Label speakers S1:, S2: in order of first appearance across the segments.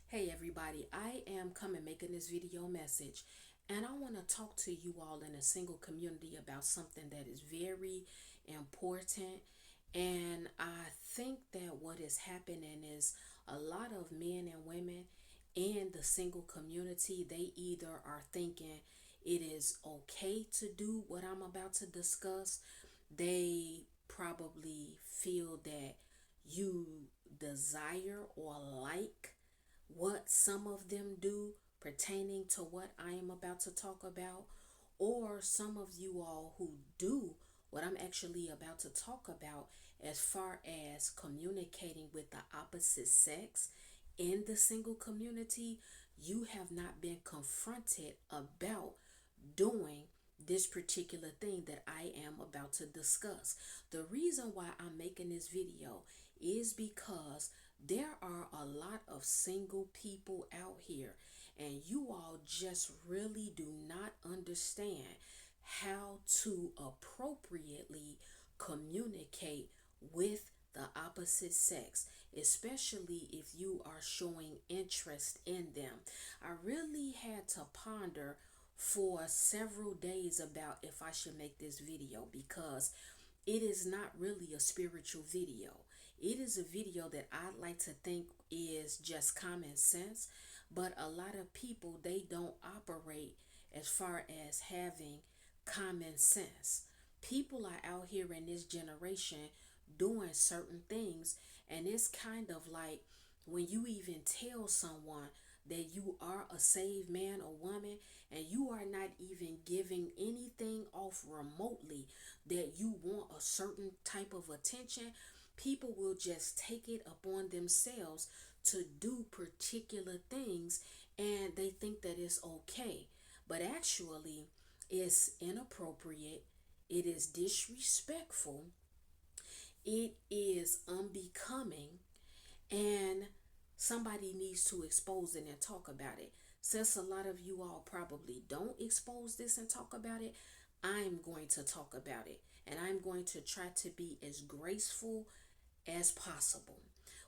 S1: Hey everybody, I am coming making this video message and I want to talk to you all in a single community about something that is very important. And I think that what is happening is a lot of men and women in the single community, they either are thinking it is okay to do what I'm about to discuss. They probably feel that you desire or like what some of them do pertaining to what I am about to talk about, or some of you all who do what I'm actually about to talk about as far as communicating with the opposite sex in the single community, you have not been confronted about doing this particular thing that I am about to discuss. The reason why I'm making this video is because there are a lot of single people out here, and you all just really do not understand how to appropriately communicate with the opposite sex, especially if you are showing interest in them. I really had to ponder for several days about if I should make this video because it is not really a spiritual video. It is a video that I like to think is just common sense, but a lot of people they don't operate as far as having common sense. People are out here in this generation doing certain things, and it's kind of like when you even tell someone that you are a saved man or woman and you are not even giving anything off remotely that you want a certain type of attention, people will just take it upon themselves to do particular things and they think that it's okay. But actually, it's inappropriate, it is disrespectful, it is unbecoming, and somebody needs to expose it and talk about it. Since a lot of you all probably don't expose this and talk about it, I'm going to talk about it and I'm going to try to be as graceful as possible.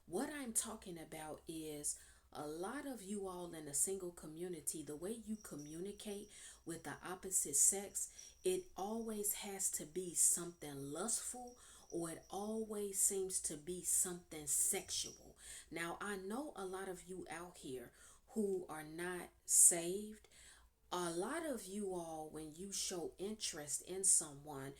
S1: What I'm talking about is a lot of you all in a single community, the way you communicate with the opposite sex, it always has to be something lustful or it always seems to be something sexual. Now, I know a lot of you out here who are not saved. A lot of you all, when you show interest in someone,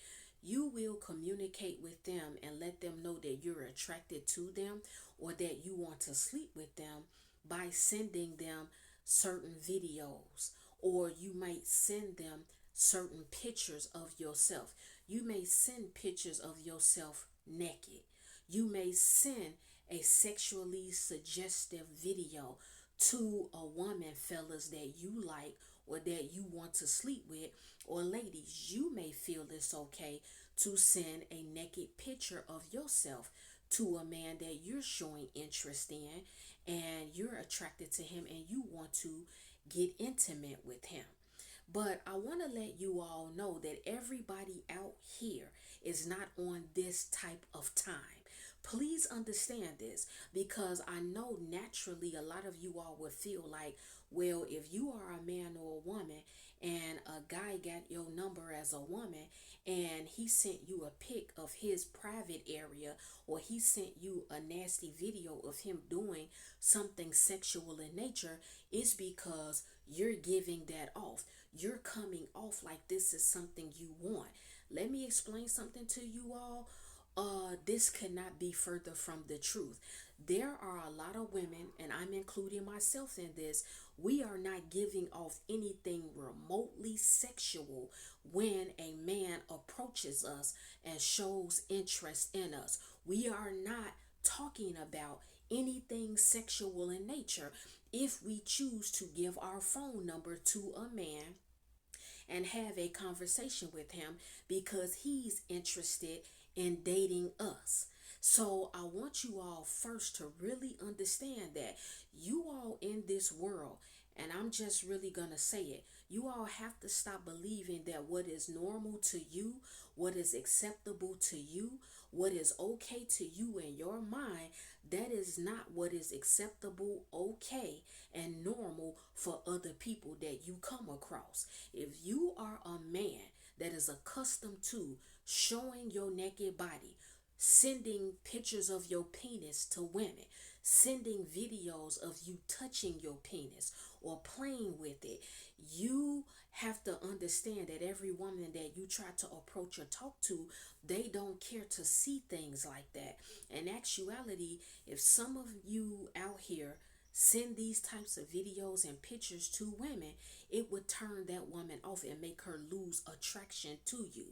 S1: you will communicate with them and let them know that you're attracted to them or that you want to sleep with them by sending them certain videos, or you might send them certain pictures of yourself. You may send pictures of yourself naked. You may send a sexually suggestive video to a woman, fellas, that you like or that you want to sleep with, or ladies, you may feel it's okay to send a naked picture of yourself to a man that you're showing interest in and you're attracted to him and you want to get intimate with him. But I want to let you all know that everybody out here is not on this type of time. Please understand this because I know naturally a lot of you all would feel like, well, if you are a man or a woman and a guy got your number as a woman and he sent you a pic of his private area or he sent you a nasty video of him doing something sexual in nature, it's because you're giving that off. You're coming off like this is something you want. Let me explain something to you all. This cannot be further from the truth. There are a lot of women, and I'm including myself in this. We are not giving off anything remotely sexual when a man approaches us and shows interest in us. We are not talking about anything sexual in nature if we choose to give our phone number to a man and have a conversation with him because he's interested in dating us. So I want you all first to really understand that you all in this world, and I'm just really going to say it, you all have to stop believing that what is normal to you, what is acceptable to you, what is okay to you in your mind, that is not what is acceptable, okay, and normal for other people that you come across. If you are a man that is accustomed to showing your naked body, sending pictures of your penis to women, sending videos of you touching your penis or playing with it, you have to understand that every woman that you try to approach or talk to, they don't care to see things like that. In actuality, if some of you out here send these types of videos and pictures to women, it would turn that woman off and make her lose attraction to you.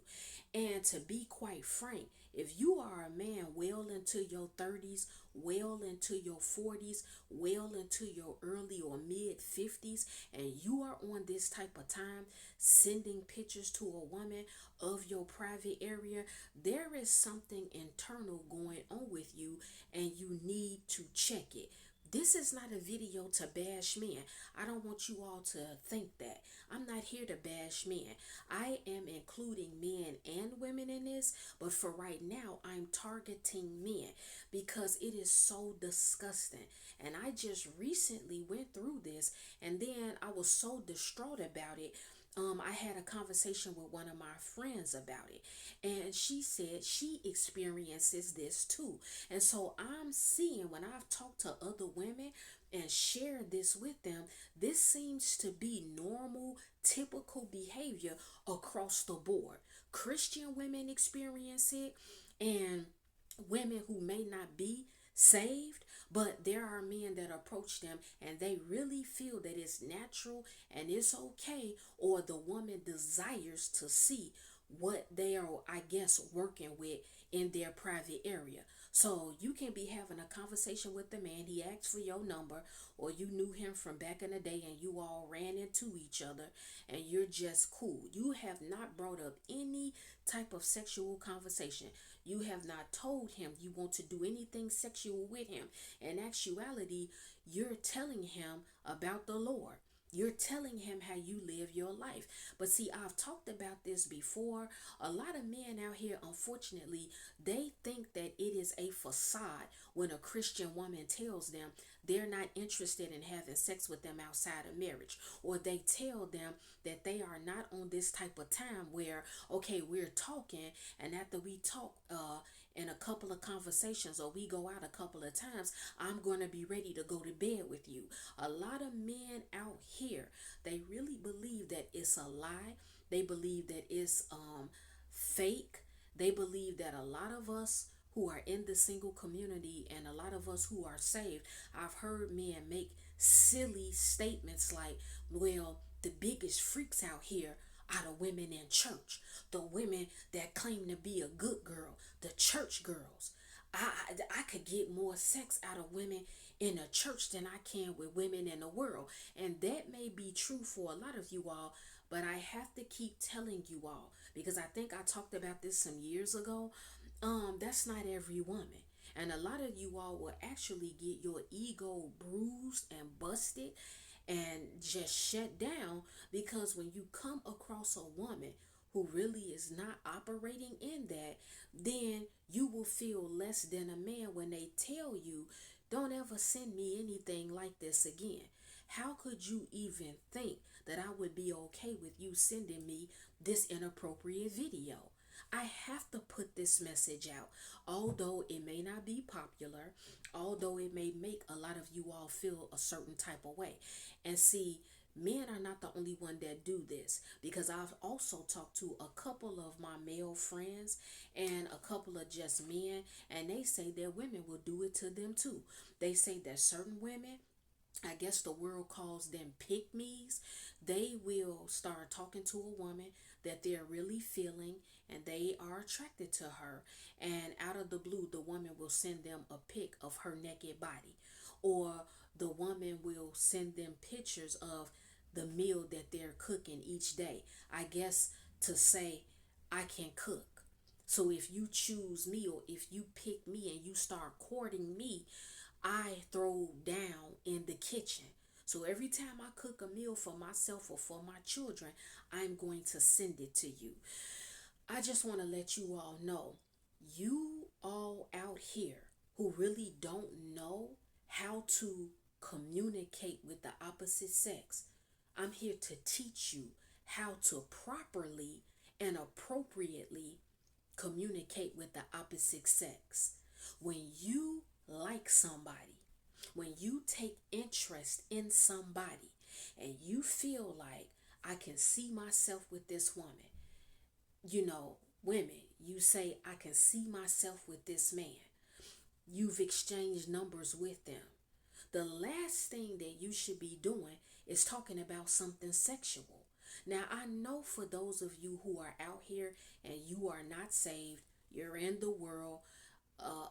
S1: And to be quite frank, if you are a man well into your 30s, well into your 40s, well into your early or mid 50s, and you are on this type of time sending pictures to a woman of your private area, there is something internal going on with you and you need to check it. This is not a video to bash men. I don't want you all to think that. I'm not here to bash men. I am including men and women in this, but for right now, I'm targeting men because it is so disgusting. And I just recently went through this, and then I was so distraught about it. I had a conversation with one of my friends about it, and she said she experiences this too. And so I'm seeing when I've talked to other women and shared this with them, this seems to be normal, typical behavior across the board. Christian women experience it, and women who may not be saved, but there are men that approach them and they really feel that it's natural and it's okay, or the woman desires to see what they are, I guess, working with in their private area. So you can be having a conversation with the man, he asks for your number, or you knew him from back in the day and you all ran into each other and you're just cool. You have not brought up any type of sexual conversation. You have not told him you want to do anything sexual with him. In actuality, you're telling him about the Lord. You're telling him how you live your life. But see, I've talked about this before. A lot of men out here, unfortunately, they think that it is a facade when a Christian woman tells them they're not interested in having sex with them outside of marriage. Or they tell them that they are not on this type of time where, okay, we're talking, and after we talk, in a couple of conversations or we go out a couple of times, I'm going to be ready to go to bed with you. A lot of men out here, they really believe that it's a lie. They believe that it's fake. They believe that a lot of us who are in the single community and a lot of us who are saved, I've heard men make silly statements like, well, the biggest freaks out here are the women in church, the women that claim to be a good girl, the church girls. I could get more sex out of women in a church than I can with women in the world. And that may be true for a lot of you all, but I have to keep telling you all, because I think I talked about this some years ago. That's not every woman. And a lot of you all will actually get your ego bruised and busted and just shut down, because when you come across a woman who really is not operating in that, then you will feel less than a man when they tell you, don't ever send me anything like this again. How could you even think that I would be okay with you sending me this inappropriate video? I have to put this message out, although it may not be popular, although it may make a lot of you all feel a certain type of way. And see, men are not the only one that do this, because I've also talked to a couple of my male friends and a couple of just men, and they say that women will do it to them too. They say that certain women, I guess the world calls them pick-me's, they will start talking to a woman that they're really feeling and they are attracted to her, and out of the blue the woman will send them a pic of her naked body, or the woman will send them pictures of the meal that they're cooking each day, I guess to say, I can cook. So if you choose me, or if you pick me and you start courting me, I throw down in the kitchen. So every time I cook a meal for myself or for my children, I'm going to send it to you. I just want to let you all know, you all out here who really don't know how to communicate with the opposite sex, I'm here to teach you how to properly and appropriately communicate with the opposite sex. When you like somebody, when you take interest in somebody, and you feel like, I can see myself with this woman, women, you say, I can see myself with this man. You've exchanged numbers with them. The last thing that you should be doing is talking about something sexual. Now, I know for those of you who are out here and you are not saved, you're in the world,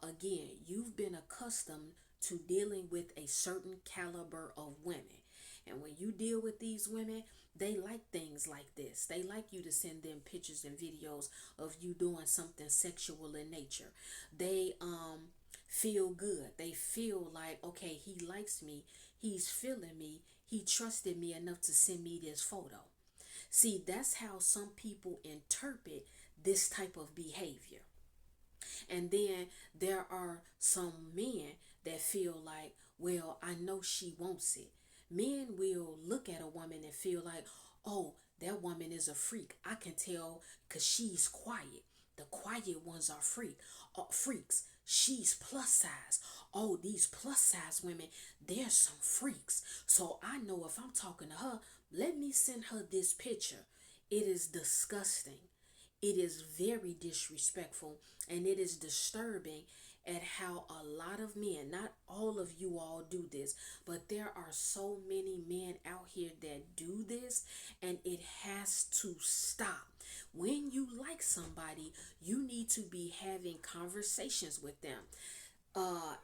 S1: again, you've been accustomed to dealing with a certain caliber of women. And when you deal with these women, they like things like this. They like you to send them pictures and videos of you doing something sexual in nature. They feel good. They feel like, okay, he likes me. He's feeling me. He trusted me enough to send me this photo. See, that's how some people interpret this type of behavior. And then there are some men that feel like, well, I know she wants it. Men will look at a woman and feel like, oh, that woman is a freak. I can tell because she's quiet. The quiet ones are freaks. She's plus size. Oh, these plus size women, they're some freaks. So I know if I'm talking to her, let me send her this picture. It is disgusting. It is very disrespectful, and it is disturbing at how a lot of men, not all of you all do this, but there are so many men out here that do this, and it has to stop. When you like somebody, you need to be having conversations with them,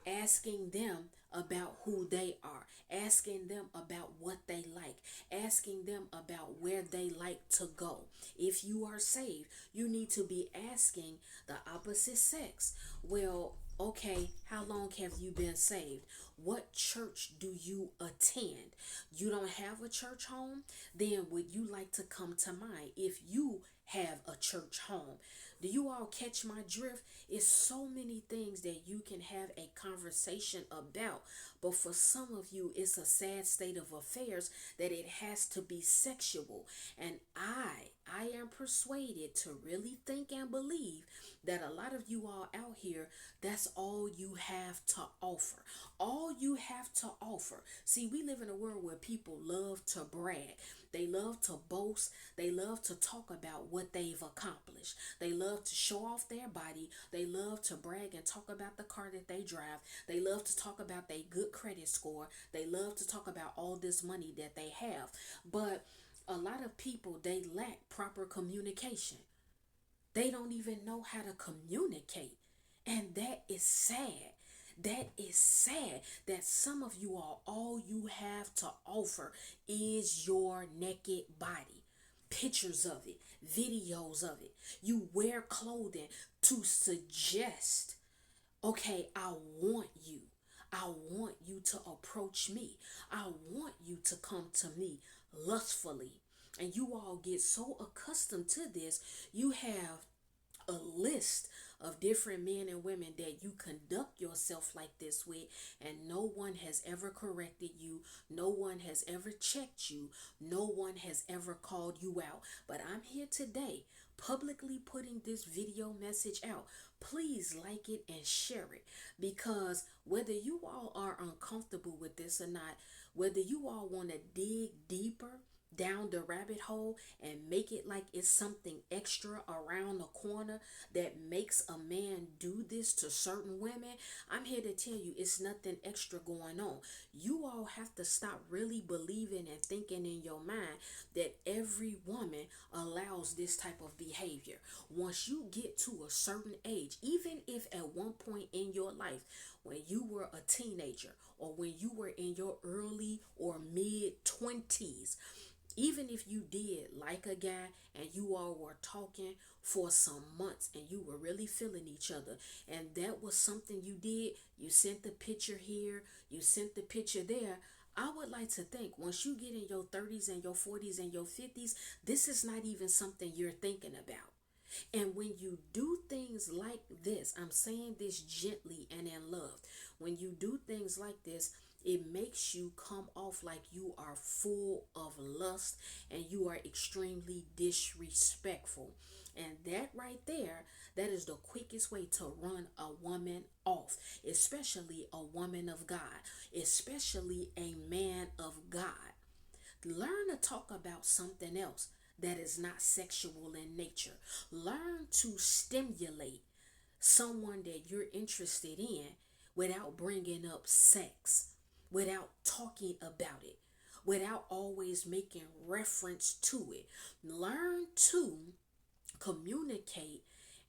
S1: asking them about who they are, asking them about what they like, asking them about where they like to go. If you are saved, you need to be asking the opposite sex, well, okay, how long have you been saved? What church do you attend? You don't have a church home? Then would you like to come to mine if you have a church home? Do you all catch my drift? It's so many things that you can have a conversation about. But for some of you, it's a sad state of affairs that it has to be sexual. And I am persuaded to really think and believe that a lot of you all out here, that's all you have to offer. All you have to offer. See, we live in a world where people love to brag. They love to boast. They love to talk about what they've accomplished. They love to show off their body. They love to brag and talk about the car that they drive. They love to talk about their good credit score. They love to talk about all this money that they have. But a lot of people, they lack proper communication. They don't even know how to communicate. And that is sad. That is sad that some of you all you have to offer is your naked body. Pictures of it, videos of it. You wear clothing to suggest, okay, I want you. I want you to approach me. I want you to come to me lustfully. And you all get so accustomed to this, you have a list of different men and women that you conduct yourself like this with, and no one has ever corrected you. No one has ever checked you. No one has ever called you out. But I'm here today publicly putting this video message out. Please like it and share it, because whether you all are uncomfortable with this or not, whether you all want to dig deeper down the rabbit hole and make it like it's something extra around the corner that makes a man do this to certain women, I'm here to tell you it's nothing extra going on. You all have to stop really believing and thinking in your mind that every woman allows this type of behavior. Once you get to a certain age, even if at one point in your life when you were a teenager or when you were in your early or mid 20s, even if you did like a guy and you all were talking for some months and you were really feeling each other, and that was something you did, you sent the picture here, you sent the picture there, I would like to think once you get in your 30s and your 40s and your 50s, this is not even something you're thinking about. And when you do things like this, I'm saying this gently and in love. When you do things like this, it makes you come off like you are full of lust and you are extremely disrespectful. And that right there, that is the quickest way to run a woman off, especially a woman of God, especially a man of God. Learn to talk about something else that is not sexual in nature. Learn to stimulate someone that you're interested in without bringing up sex, without talking about it, without always making reference to it. Learn to communicate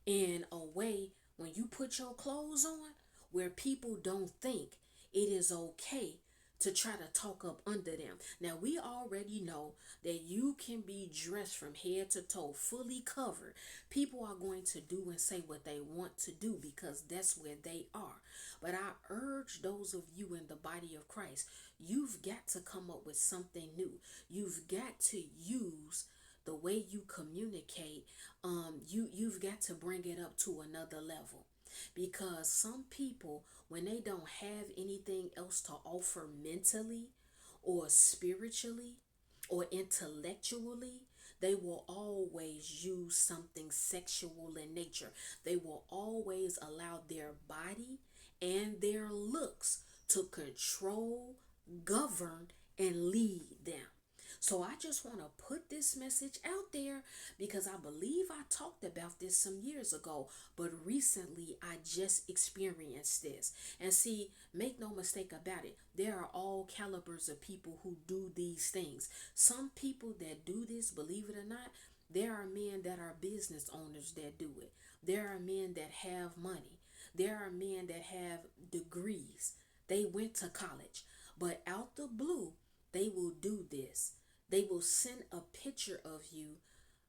S1: in a way when you put your clothes on where people don't think it is okay to try to talk up under them. Now, we already know that you can be dressed from head to toe, fully covered. People are going to do and say what they want to do because that's where they are. But I urge those of you in the body of Christ, you've got to come up with something new. You've got to use the way you communicate. You've got to bring it up to another level, because some people, when they don't have anything else to offer mentally or spiritually or intellectually, they will always use something sexual in nature. They will always allow their body and their looks to control, govern, and lead them. So I just want to put this message out there because I believe I talked about this some years ago, but recently I just experienced this. And see, make no mistake about it, there are all calibers of people who do these things. Some people that do this, believe it or not, there are men that are business owners that do it. There are men that have money. There are men that have degrees. They went to college, but out the blue, they will do this. They will send a picture of you,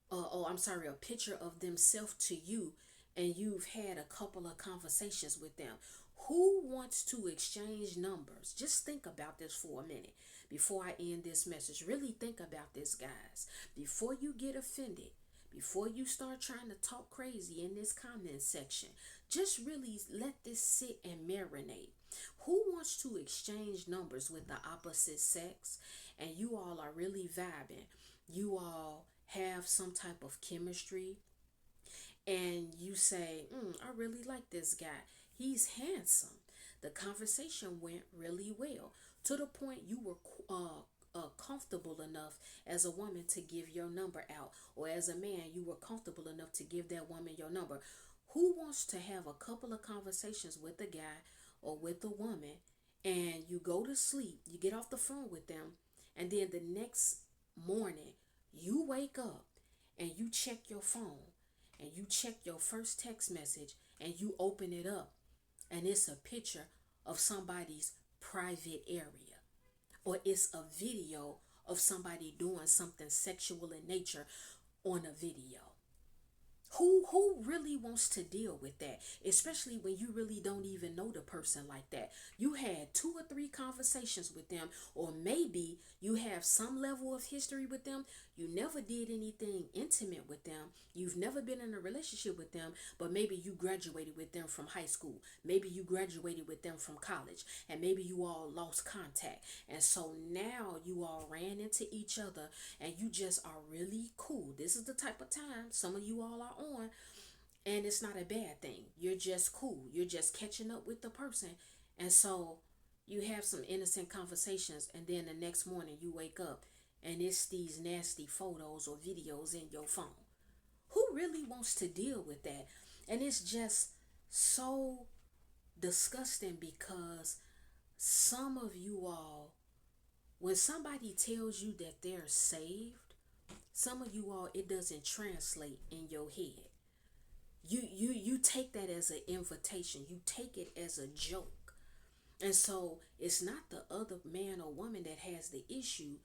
S1: a picture of themselves to you, and you've had a couple of conversations with them. Who wants to exchange numbers? Just think about this for a minute before I end this message. Really think about this, guys. Before you get offended, before you start trying to talk crazy in this comment section, just really let this sit and marinate. Who wants to exchange numbers with the opposite sex and you all are really vibing? You all have some type of chemistry and you say, I really like this guy. He's handsome. The conversation went really well to the point you were comfortable enough as a woman to give your number out, or as a man, you were comfortable enough to give that woman your number. Who wants to have a couple of conversations with a guy or with a woman and you go to sleep, you get off the phone with them, and then the next morning you wake up and you check your phone and you check your first text message and you open it up and it's a picture of somebody's private area, or it's a video of somebody doing something sexual in nature on a video? Who really wants to deal with that? Especially when you really don't even know the person like that. You had 2 or 3 conversations with them, or maybe you have some level of history with them. You never did anything intimate with them. You've never been in a relationship with them, but maybe you graduated with them from high school. Maybe you graduated with them from college, and maybe you all lost contact. And so now you all ran into each other and you just are really cool. This is the type of time some of you all are on, and it's not a bad thing. You're just cool. You're just catching up with the person. And so you have some innocent conversations, and then the next morning you wake up and it's these nasty photos or videos in your phone. Who really wants to deal with that? And it's just so disgusting because some of you all, when somebody tells you that they're saved, some of you all, it doesn't translate in your head. You take that as an invitation. You take it as a joke. And so it's not the other man or woman that has the issue.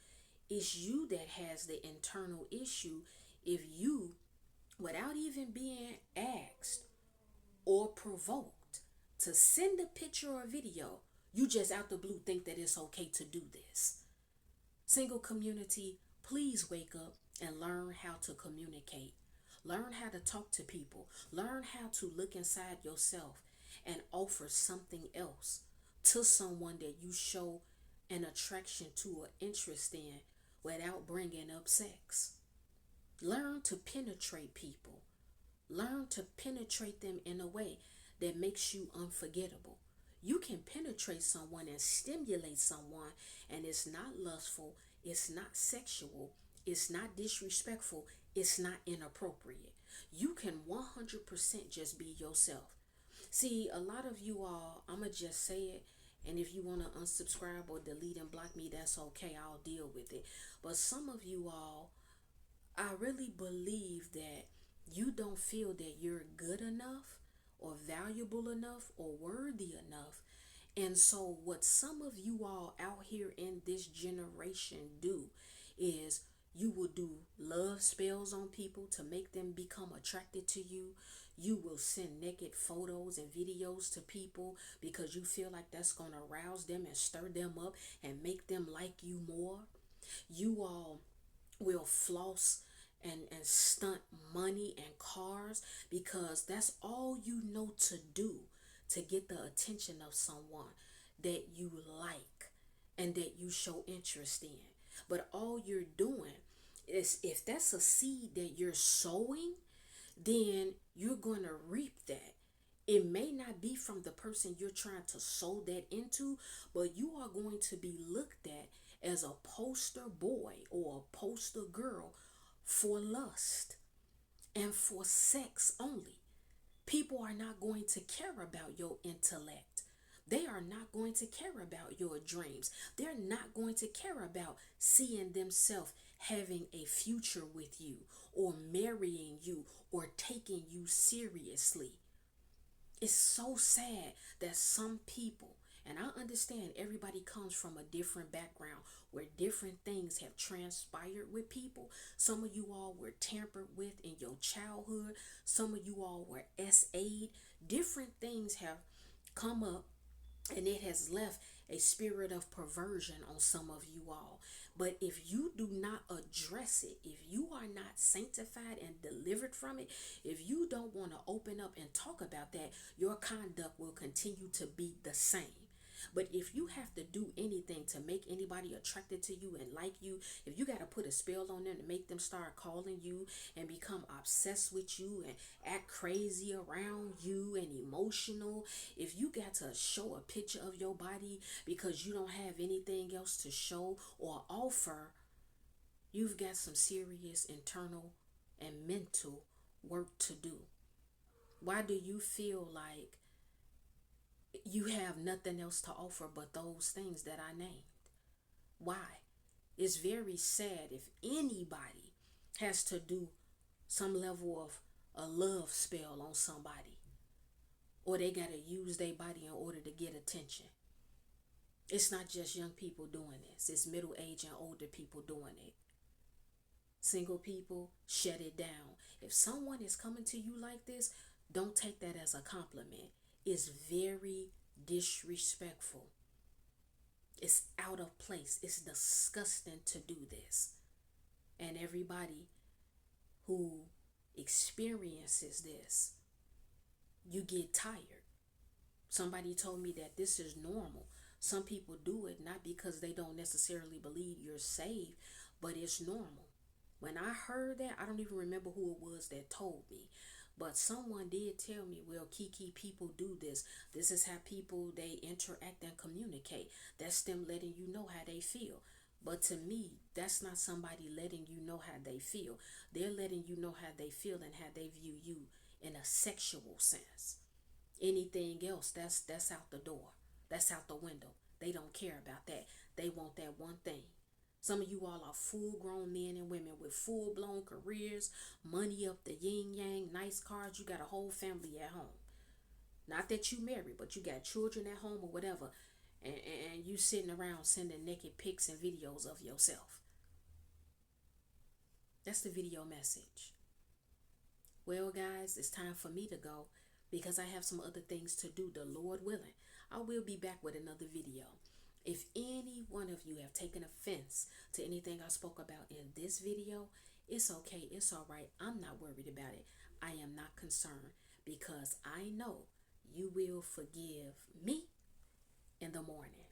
S1: It's you that has the internal issue. If you, without even being asked or provoked to send a picture or video, you just out the blue think that it's okay to do this. Single community, please wake up and learn how to communicate. Learn how to talk to people. Learn how to look inside yourself and offer something else to someone that you show an attraction to or interest in without bringing up sex. Learn to penetrate people. Learn to penetrate them in a way that makes you unforgettable. You can penetrate someone and stimulate someone, and it's not lustful, it's not sexual, it's not disrespectful, it's not inappropriate. You can 100% just be yourself. See, a lot of you all, I'm going to just say it. And if you want to unsubscribe or delete and block me, that's okay. I'll deal with it. But some of you all, I really believe that you don't feel that you're good enough or valuable enough or worthy enough. And so, what some of you all out here in this generation do is you will do love spells on people to make them become attracted to you. You will send naked photos and videos to people because you feel like that's going to rouse them and stir them up and make them like you more. You all will floss and stunt money and cars because that's all you know to do to get the attention of someone that you like and that you show interest in. But all you're doing is, if that's a seed that you're sowing, then you're going to reap that. It may not be from the person you're trying to sow that into, but you are going to be looked at as a poster boy or a poster girl for lust and for sex only. People are not going to care about your intellect. They are not going to care about your dreams. They're not going to care about seeing themselves having a future with you or marrying you or taking you seriously. It's so sad that some people, and I understand everybody comes from a different background where different things have transpired with people. Some of you all were tampered with in your childhood. Some of you all were SA'd. Different things have come up, and it has left a spirit of perversion on some of you all. But if you do not address it, if you are not sanctified and delivered from it, if you don't want to open up and talk about that, your conduct will continue to be the same. But if you have to do anything to make anybody attracted to you and like you, if you got to put a spell on them to make them start calling you and become obsessed with you and act crazy around you and emotional, if you got to show a picture of your body because you don't have anything else to show or offer, you've got some serious internal and mental work to do. Why do you feel like you have nothing else to offer but those things that I named? Why? It's very sad if anybody has to do some level of a love spell on somebody, or they got to use their body in order to get attention. It's not just young people doing this. It's middle-aged and older people doing it. Single people, shut it down. If someone is coming to you like this, don't take that as a compliment. It's very disrespectful. It's out of place. It's disgusting to do this. And everybody who experiences this, you get tired. Somebody told me that this is normal. Some people do it not because they don't necessarily believe you're saved, but it's normal. When I heard that, I don't even remember who it was that told me. But someone did tell me, well, Kiki, people do this. This is how people, they interact and communicate. That's them letting you know how they feel. But to me, that's not somebody letting you know how they feel. They're letting you know how they feel and how they view you in a sexual sense. Anything else, that's out the door. That's out the window. They don't care about that. They want that one thing. Some of you all are full-grown men and women with full-blown careers, money up the yin-yang, nice cars. You got a whole family at home. Not that you married, but you got children at home or whatever. And you sitting around sending naked pics and videos of yourself. That's the video message. Well, guys, it's time for me to go because I have some other things to do, the Lord willing. I will be back with another video. If any one of you have taken offense to anything I spoke about in this video, It's okay. It's all right. I'm not worried about it. I am not concerned because I know you will forgive me in the morning.